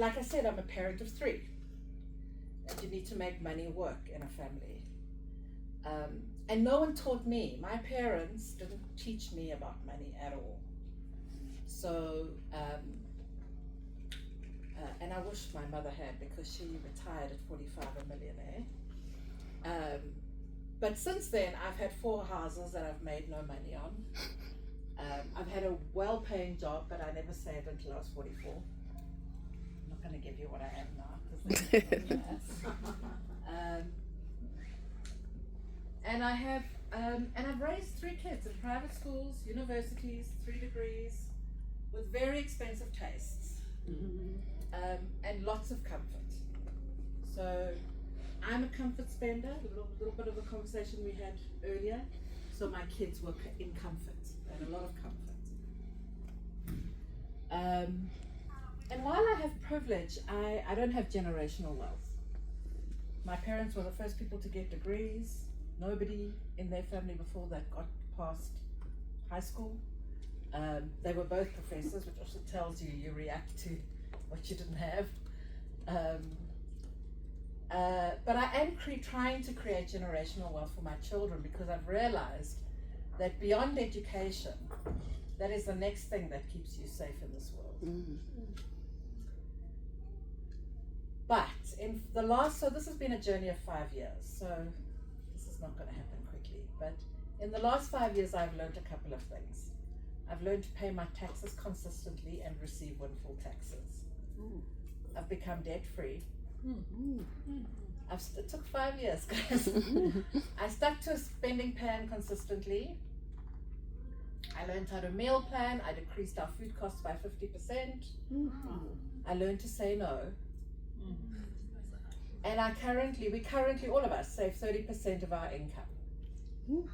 like I said, I'm a parent of 3. And you need to make money work in a family. And no one taught me. My parents didn't teach me about money at all. So, and I wish my mother had, because she retired at 45, a millionaire. But since then, I've had 4 houses that I've made no money on. I've had a well-paying job, but I never saved until I was 44. I'm not going to give you what I am now, and I have, and I've raised 3 kids in private schools, universities, 3 degrees, with very expensive tastes, and lots of comfort. So I'm a comfort spender, a little bit of a conversation we had earlier. So my kids were in comfort, and a lot of comfort. And while I have privilege, I don't have generational wealth. My parents were the first people to get degrees. Nobody in their family before that got past high school. They were both professors, which also tells you react to what you didn't have. But I am trying to create generational wealth for my children, because I've realized that beyond education, that is the next thing that keeps you safe in this world. But in the last, so this has been a journey of 5 years, so this is not going to happen quickly. But in the last 5 years, I've learned a couple of things. I've learned to pay my taxes consistently and receive windfall taxes. I've become debt-free. It took 5 years, guys. I stuck to a spending plan consistently. I learned how to meal plan. I decreased our food costs by 50%. I learned to say no. And we currently, all of us, save 30% of our income.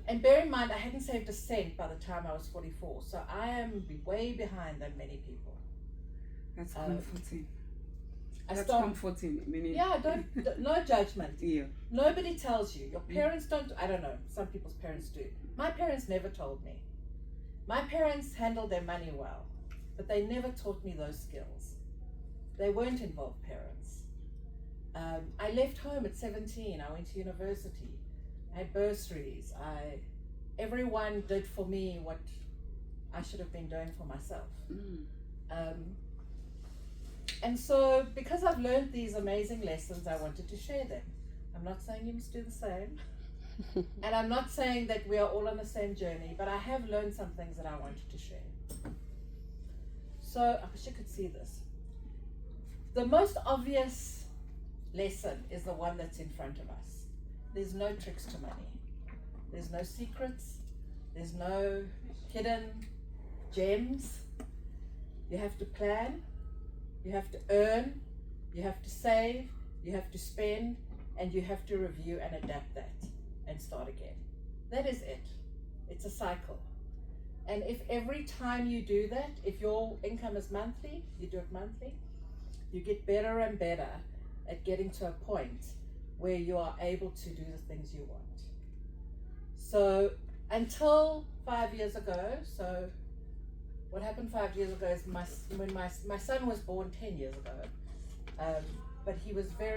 And bear in mind, I hadn't saved a cent by the time I was 44, so I am way behind than many people. That's comforting. That's comforting. Meaning, yeah, no judgment. Yeah. Nobody tells you. Your parents don't. I don't know. Some people's parents do. My parents never told me. My parents handled their money well, but they never taught me those skills. They weren't involved parents. I left home at 17. I went to university. I had bursaries. Everyone did for me what I should have been doing for myself. And so, because I've learned these amazing lessons, I wanted to share them. I'm not saying you must do the same. And I'm not saying that we are all on the same journey, but I have learned some things that I wanted to share. So, I wish you could see this. The most obvious lesson is the one that's in front of us. There's no tricks to money. There's no secrets. There's no hidden gems. You have to plan. You have to earn, you have to save, you have to spend, and you have to review and adapt that and start again. That is it. It's a cycle. And if every time you do that, if your income is monthly, you do it monthly, you get better and better at getting to a point where you are able to do the things you want. So until 5 years ago, so what happened 5 years ago is when my son was born 10 years ago, but he was very